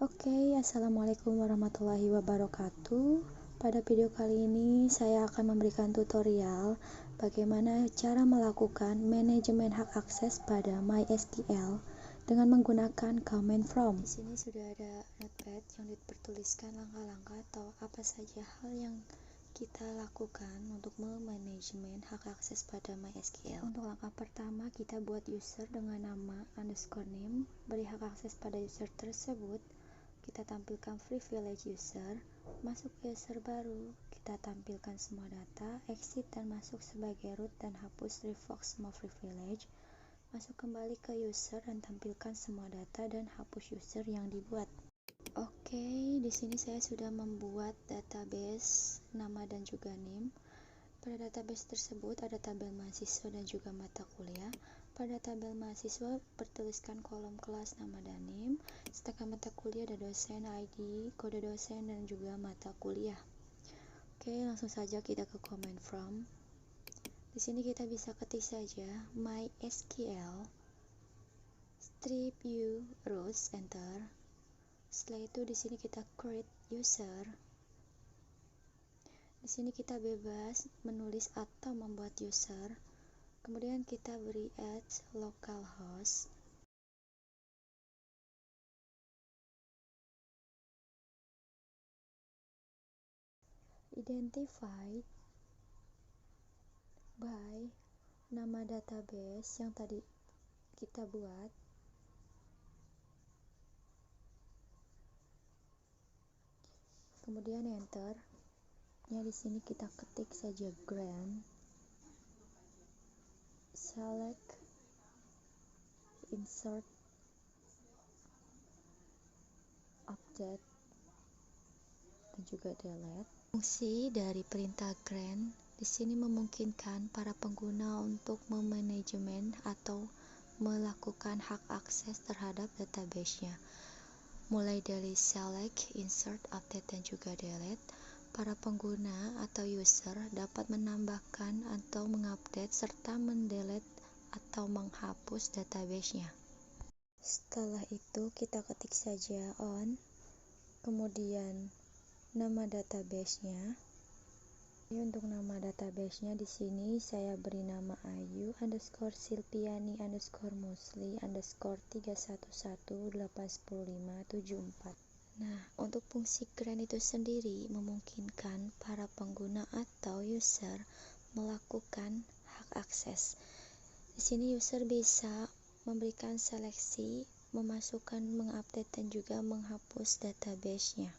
Assalamualaikum warahmatullahi wabarakatuh. Pada video kali ini saya akan memberikan tutorial bagaimana cara melakukan manajemen hak akses pada MySQL dengan menggunakan command from. Di sini sudah ada notepad yang dipertuliskan langkah-langkah atau apa saja hal yang kita lakukan untuk memanajemen hak akses pada MySQL. Untuk langkah pertama, kita buat user dengan nama _name, beri hak akses pada user tersebut. Kita tampilkan privilege user, masuk user baru, kita tampilkan semua data, exit dan masuk sebagai root dan hapus revoke semua privilege, masuk kembali ke user dan tampilkan semua data dan hapus user yang dibuat. Di sini saya sudah membuat database nama dan juga name. Pada database tersebut ada tabel mahasiswa dan juga mata kuliah. Pada tabel mahasiswa bertuliskan kolom kelas nama dan name, sedangkan mata kuliah ada dosen, ID, kode dosen, dan juga mata kuliah. Langsung saja kita ke command from. Di sini kita bisa ketik saja MySQL strip u rows, enter. Setelah itu di sini kita create user. Di sini kita bebas menulis atau membuat user. Kemudian kita beri add localhost. Identified by nama database yang tadi kita buat. Kemudian enter. Di sini kita ketik saja grant, select, insert, update, dan juga delete. Fungsi dari perintah grant di sini memungkinkan para pengguna untuk memanajemen atau melakukan hak akses terhadap database-nya. Mulai dari select, insert, update, dan juga delete, para pengguna atau user dapat menambahkan atau mengupdate serta mendelete atau menghapus database-nya. Setelah itu kita ketik saja on, kemudian nama database-nya. Untuk nama database-nya di sini saya beri nama ayu_silpiani_musli_31181589574. Untuk fungsi grant itu sendiri memungkinkan para pengguna atau user melakukan hak akses. Di sini user bisa memberikan seleksi, memasukkan, mengupdate, dan juga menghapus database-nya.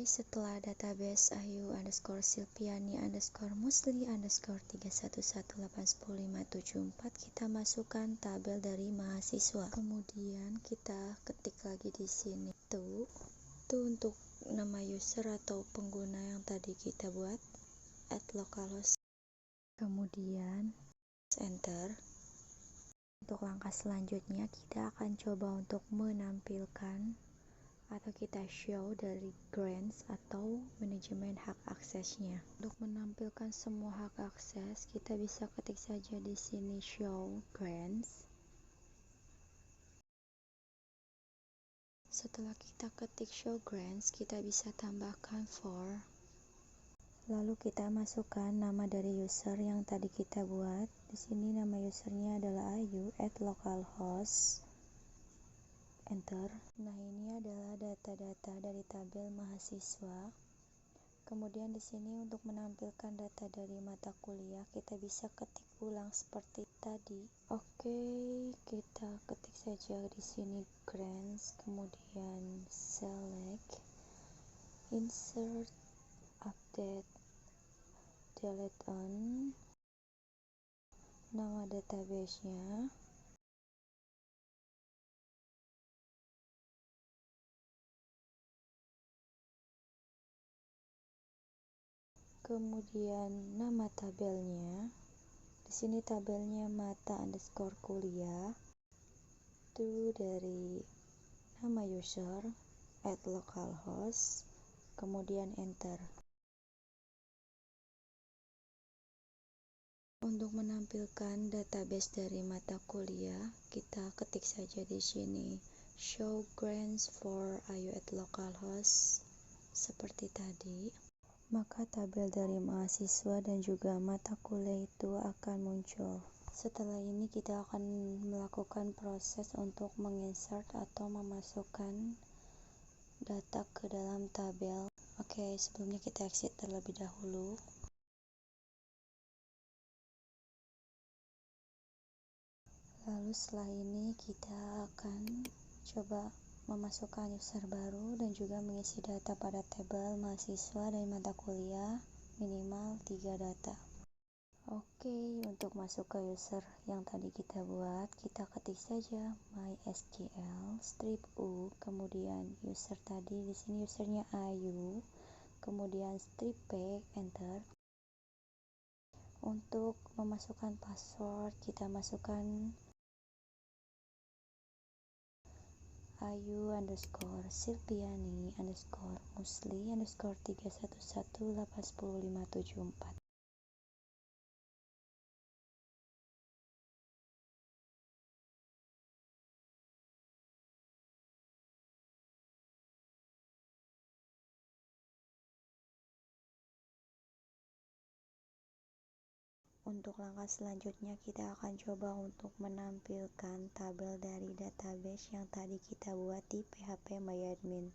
Setelah database ayu_silpiani_musli_31181589574, kita masukkan tabel dari mahasiswa. Kemudian kita ketik lagi di sini itu untuk nama user atau pengguna yang tadi kita buat, add localhost. Kemudian enter. Untuk langkah selanjutnya kita akan coba untuk menampilkan atau kita show dari grants atau manajemen hak aksesnya. Untuk menampilkan semua hak akses, kita bisa ketik saja di sini show grants. Setelah kita ketik show grants, kita bisa tambahkan for. Lalu kita masukkan nama dari user yang tadi kita buat. Di sini nama usernya adalah ayu, add localhost. Enter. Ini adalah data-data dari tabel mahasiswa. Kemudian di sini untuk menampilkan data dari mata kuliah, kita bisa ketik ulang seperti tadi. Kita ketik saja di sini grants, kemudian select, insert, update, delete on, nama database-nya. Kemudian nama tabelnya. Di sini tabelnya mata_kuliah. Itu dari nama user, add localhost, kemudian enter. Untuk menampilkan database dari mata kuliah, kita ketik saja di sini show grants for ayu at localhost seperti tadi, maka tabel dari mahasiswa dan juga mata kuliah itu akan muncul. Setelah ini kita akan melakukan proses untuk menginsert atau memasukkan data ke dalam tabel. Oke, sebelumnya kita exit terlebih dahulu. Lalu setelah ini kita akan coba memasukkan user baru dan juga mengisi data pada tabel mahasiswa dan mata kuliah minimal 3 data. Oke, untuk masuk ke user yang tadi kita buat, kita ketik saja MySQL strip U, kemudian user tadi, di sini usernya Ayu, kemudian strip P, enter. Untuk memasukkan password, kita masukkan ayu_silviani_musli_3118108100574. Untuk langkah selanjutnya kita akan coba untuk menampilkan tabel dari database yang tadi kita buat di phpMyAdmin.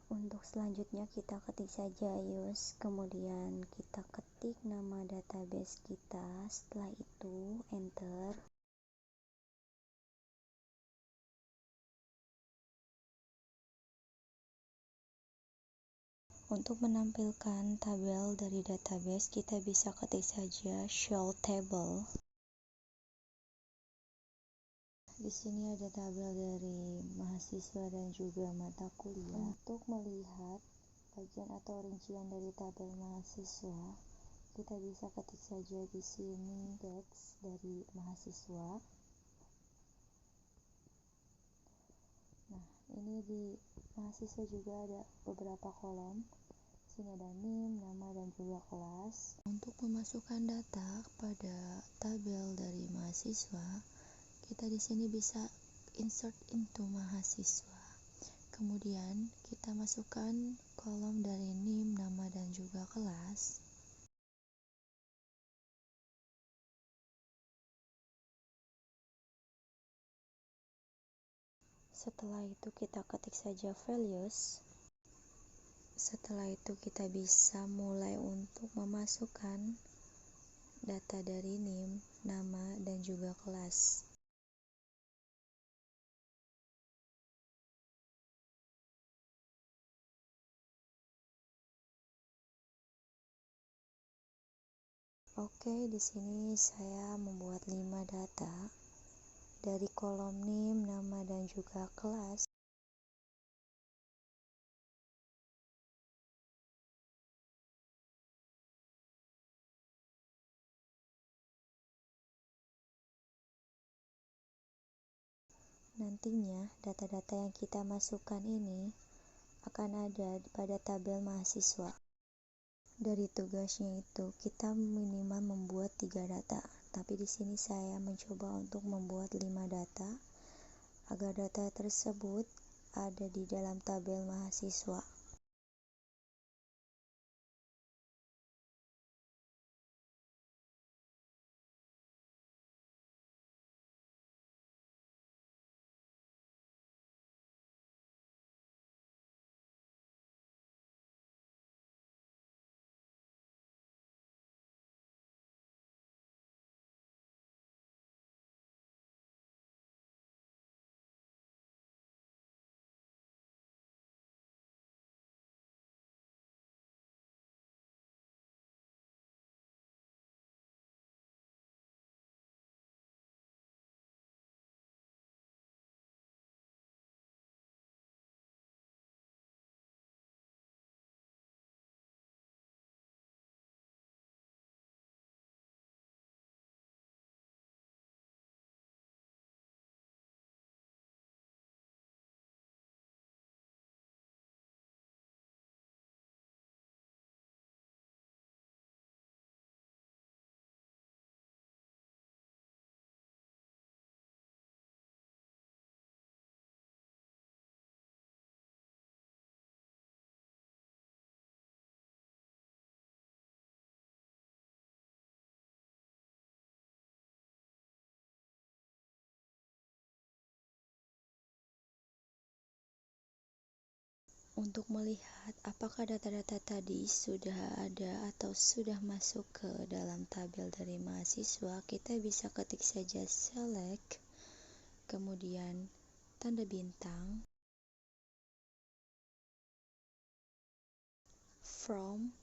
Untuk selanjutnya kita ketik saja use, kemudian kita ketik nama database kita, setelah itu enter. Untuk menampilkan tabel dari database, kita bisa ketik saja show table. Di sini ada tabel dari mahasiswa dan juga mata kuliah. Untuk melihat bagian atau rincian dari tabel mahasiswa, kita bisa ketik saja di sini index dari mahasiswa. Nah, ini di mahasiswa juga ada beberapa kolom. Di sini ada NIM, nama dan juga kelas. Untuk memasukkan data pada tabel dari mahasiswa, kita di sini bisa insert into mahasiswa. Kemudian kita masukkan kolom dari NIM, nama dan juga kelas. Setelah itu kita ketik saja values. Setelah itu kita bisa mulai untuk memasukkan data dari NIM, nama dan juga kelas. Oke, di sini saya membuat 5 data dari kolom NIM, nama dan juga kelas. Nantinya data-data yang kita masukkan ini akan ada pada tabel mahasiswa. Dari tugasnya itu kita minimal membuat 3 data, tapi di sini saya mencoba untuk membuat 5 data agar data tersebut ada di dalam tabel mahasiswa. untuk melihat apakah data-data tadi sudah ada atau sudah masuk ke dalam tabel dari mahasiswa, kita bisa ketik saja select, kemudian tanda bintang, from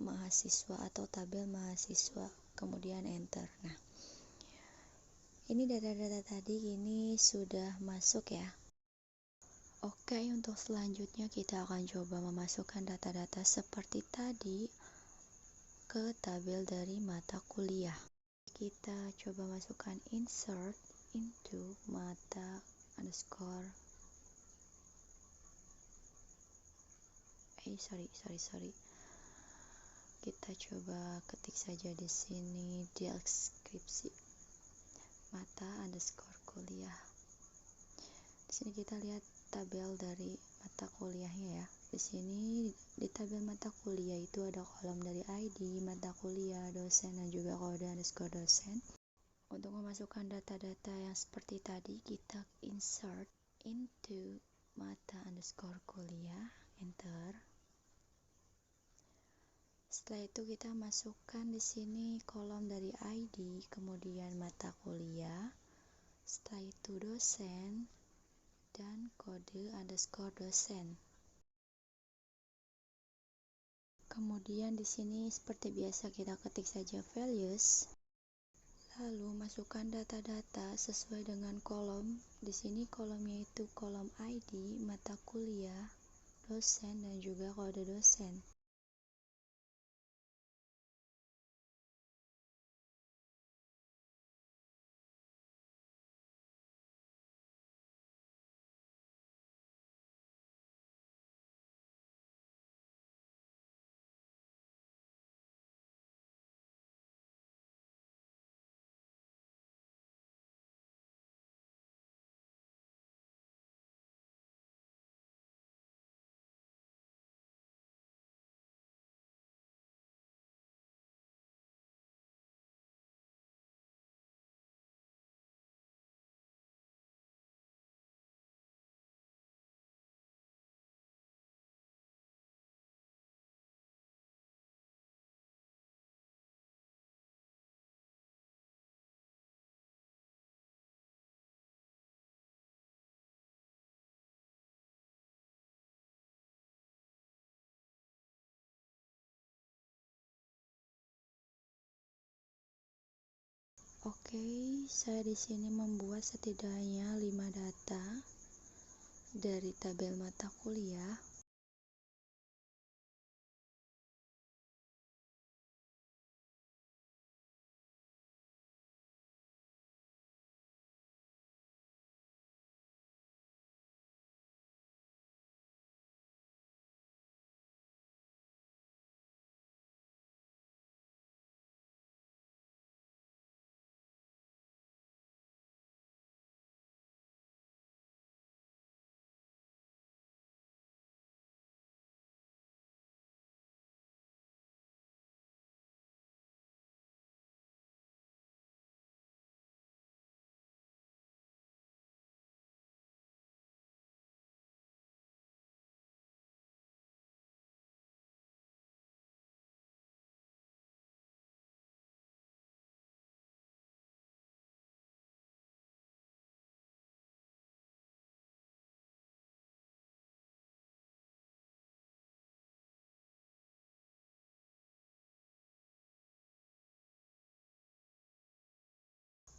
mahasiswa atau tabel mahasiswa, kemudian enter. Nah, ini data-data tadi ini sudah masuk ya. Oke, untuk selanjutnya kita akan coba memasukkan data-data seperti tadi ke tabel dari mata kuliah. Kita coba masukkan insert into mata underscore sorry. Kita coba ketik saja di sini deskripsi mata underscore kuliah. Di sini kita lihat tabel dari mata kuliahnya ya. Di sini di tabel mata kuliah itu ada kolom dari ID, mata kuliah, dosen, dan juga kode underscore dosen. Untuk memasukkan data-data yang seperti tadi, kita insert into mata underscore kuliah, enter. Setelah itu kita masukkan di sini kolom dari ID, kemudian mata kuliah, setelah itu dosen, dan kode underscore dosen. Kemudian di sini seperti biasa kita ketik saja values, lalu masukkan data-data sesuai dengan kolom. Di sini kolomnya itu kolom ID, mata kuliah, dosen, dan juga kode dosen. Oke, saya di sini membuat setidaknya 5 data dari tabel mata kuliah.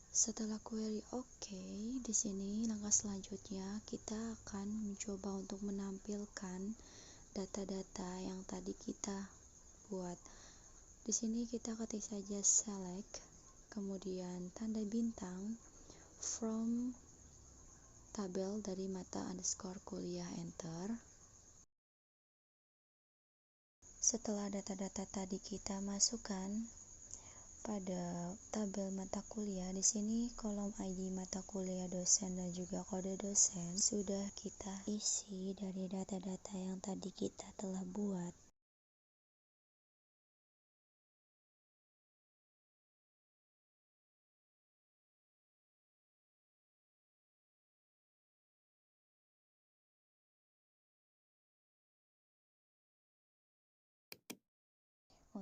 Setelah query oke, di sini langkah selanjutnya kita akan mencoba untuk menampilkan data-data yang tadi kita buat. Di sini kita ketik saja select, kemudian tanda bintang, from tabel dari mata underscore kuliah, enter. Setelah data-data tadi kita masukkan pada tabel mata kuliah, di sini kolom ID mata kuliah, dosen, dan juga kode dosen sudah kita isi dari data-data yang tadi kita telah buat.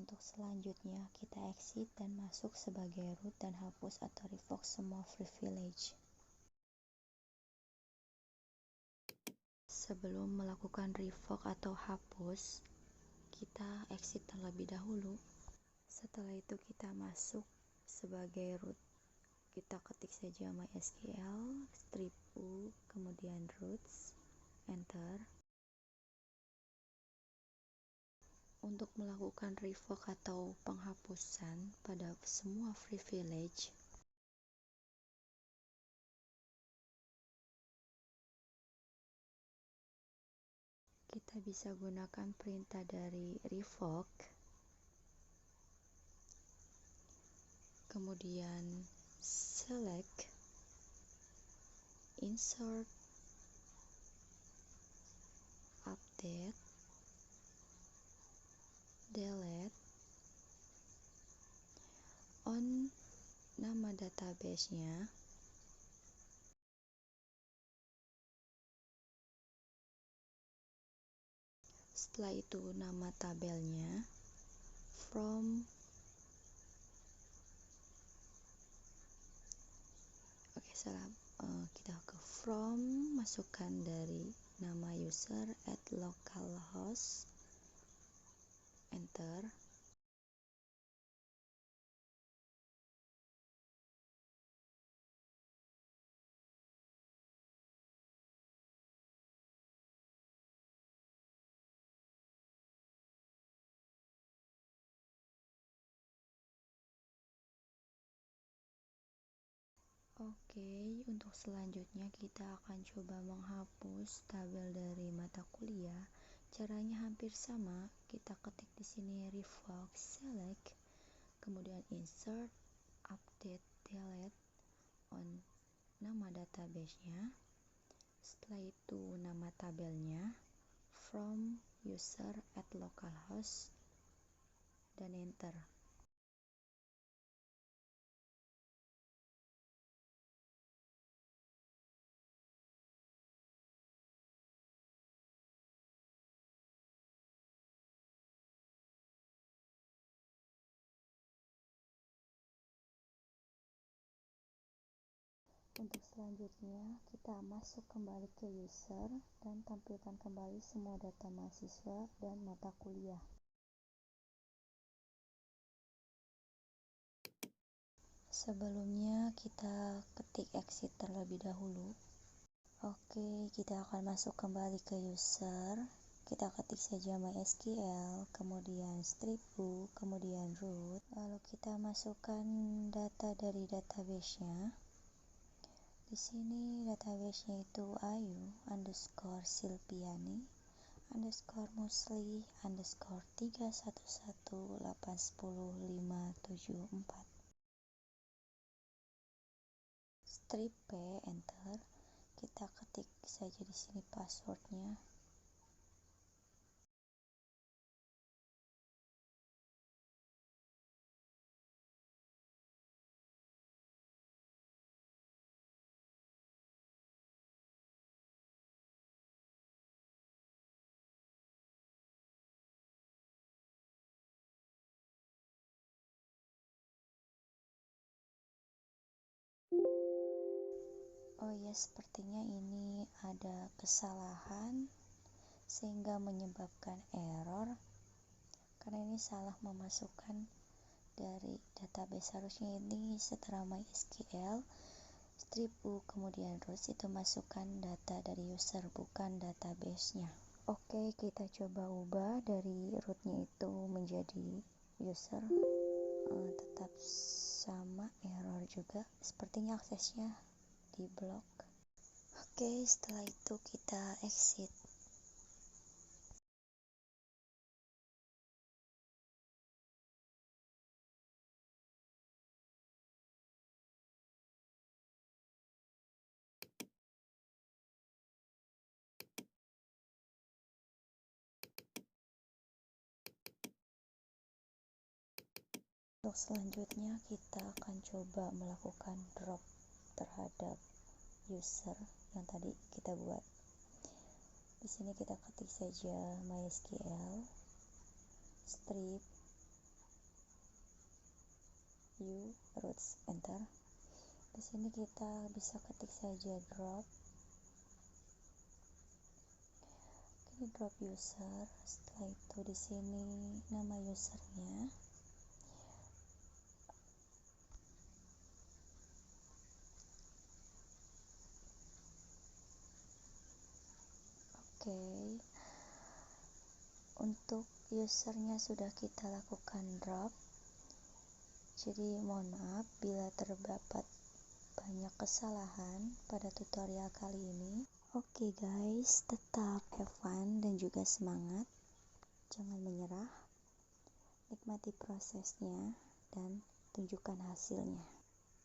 Untuk selanjutnya, kita exit dan masuk sebagai root dan hapus atau revoke semua privilege. Sebelum melakukan revoke atau hapus, kita exit terlebih dahulu. Setelah itu kita masuk sebagai root. Kita ketik saja MySQL strip u kemudian roots, enter. Untuk melakukan revoke atau penghapusan pada semua privilege, kita bisa gunakan perintah dari revoke, kemudian select, insert, update, delete on nama database-nya, setelah itu nama tabelnya, from, kita ke from, masukkan dari nama user at localhost, enter. Oke, untuk selanjutnya kita akan coba menghapus tabel dari mata kuliah. Caranya hampir sama. Kita ketik di sini revoke, select, kemudian insert, update, delete on nama database-nya. Setelah itu nama tabelnya, from user at localhost, dan enter. Untuk selanjutnya, kita masuk kembali ke user dan tampilkan kembali semua data mahasiswa dan mata kuliah. Sebelumnya, kita ketik exit terlebih dahulu. Oke, kita akan masuk kembali ke user. Kita ketik saja MySQL, kemudian strip u, kemudian root. Lalu kita masukkan data dari database-nya. Di sini database-nya itu ayu underscore silpiani underscore musli underscore 311810574. Strip p, enter. Kita ketik saja di sini passwordnya. Oh ya, sepertinya ini ada kesalahan sehingga menyebabkan error karena ini salah memasukkan dari database. Harusnya ini setelah MySQL strip u kemudian root itu masukkan data dari user, bukan database-nya. Oke, kita coba ubah dari rootnya itu menjadi user. Tetap sama, error juga, sepertinya aksesnya di blok. Oke, setelah itu kita exit. Untuk selanjutnya kita akan coba melakukan drop terhadap user yang tadi kita buat. Di sini kita ketik saja MySQL strip U roots enter. Di sini kita bisa ketik saja drop. Ini drop user. Setelah itu di sini nama usernya. Oke. Untuk usernya sudah kita lakukan drop. Jadi mohon maaf bila terdapat banyak kesalahan pada tutorial kali ini. Oke guys, tetap have fun dan juga semangat. Jangan menyerah. Nikmati prosesnya dan tunjukkan hasilnya.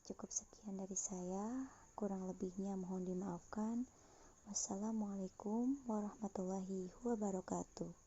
Cukup sekian dari saya, kurang lebihnya mohon dimaafkan. Wassalamualaikum warahmatullahi wabarakatuh.